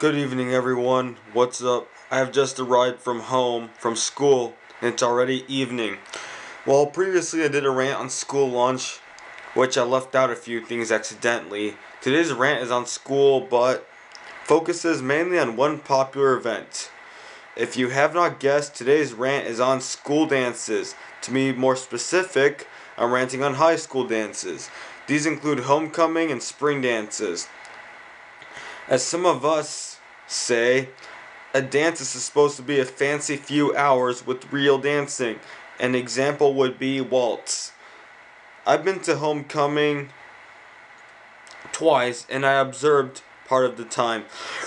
Good evening, everyone. What's up? I have just arrived from home, from school, and it's already evening. Well, previously I did a rant on school lunch, which I left out a few things accidentally. Today's rant is on school, but focuses mainly on one popular event. If you have not guessed, today's rant is on school dances. To be more specific, I'm ranting on high school dances. These include homecoming and spring dances. As some of us say, a dance is supposed to be a fancy few hours with real dancing. An example would be waltz. I've been to homecoming twice and I observed part of the time.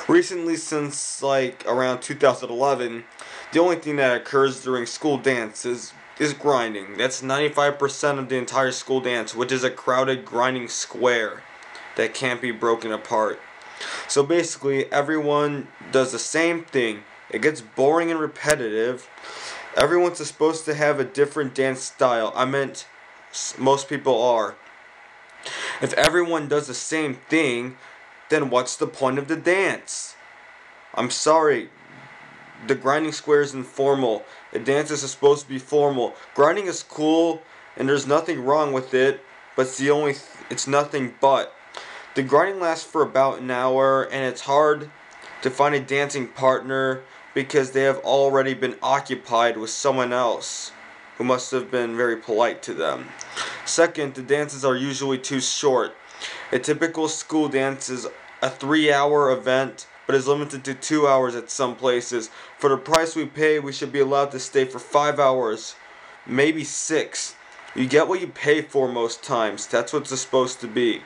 Recently, since around 2011, the only thing that occurs during school dances is grinding. That's 95% of the entire school dance, which is a crowded grinding square that can't be broken apart. So basically, everyone does the same thing. It gets boring and repetitive. Everyone's supposed to have a different dance style. I meant most people are. If everyone does the same thing, then what's the point of the dance? I'm sorry. The grinding square is informal. A dance is supposed to be formal. Grinding is cool, and there's nothing wrong with it, but it's nothing but. The grinding lasts for about an hour, and it's hard to find a dancing partner because they have already been occupied with someone else who must have been very polite to them. Second, the dances are usually too short. A typical school dance is a 3-hour event, but is limited to 2 hours at some places. For the price we pay, we should be allowed to stay for 5 hours, maybe 6. You get what you pay for most times. That's what it's supposed to be.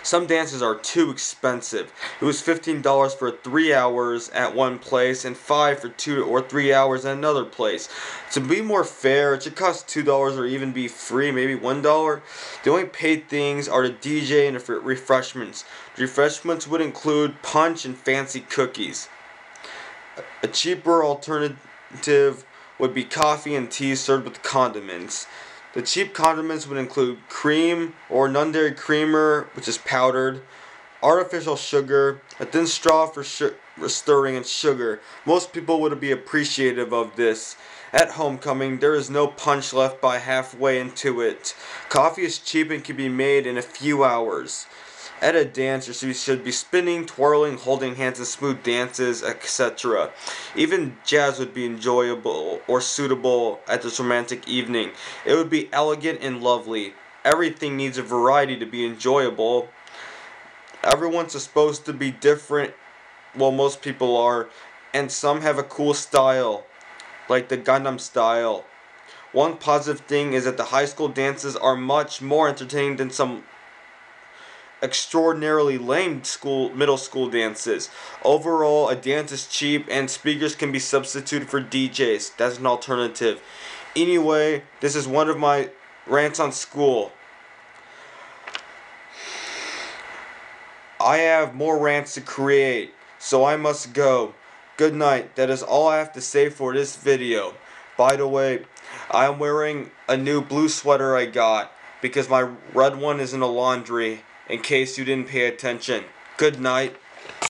Some dances are too expensive. It was $15 for 3 hours at one place and $5 for 2 or 3 hours at another place. To be more fair, it should cost $2 or even be free, maybe $1. The only paid things are the DJ and the refreshments. The refreshments would include punch and fancy cookies. A cheaper alternative would be coffee and tea served with condiments. The cheap condiments would include cream or non-dairy creamer, which is powdered, artificial sugar, a thin straw for stirring, and sugar. Most people would be appreciative of this. At homecoming, there is no punch left by halfway into it. Coffee is cheap and can be made in a few hours. At a dance, you should be spinning, twirling, holding hands in smooth dances, etc. Even jazz would be enjoyable or suitable at this romantic evening. It would be elegant and lovely. Everything needs a variety to be enjoyable. Everyone's supposed to be different. Well, most people are. And some have a cool style, like the Gangnam style. One positive thing is that the high school dances are much more entertaining than some extraordinarily lame middle school dances. Overall, a dance is cheap and speakers can be substituted for DJs. That's an alternative. Anyway, this is one of my rants on school. I have more rants to create, so I must go. Good night. That is all I have to say for this video. By the way, I am wearing a new blue sweater I got because my red one is in the laundry. In case you didn't pay attention. Good night.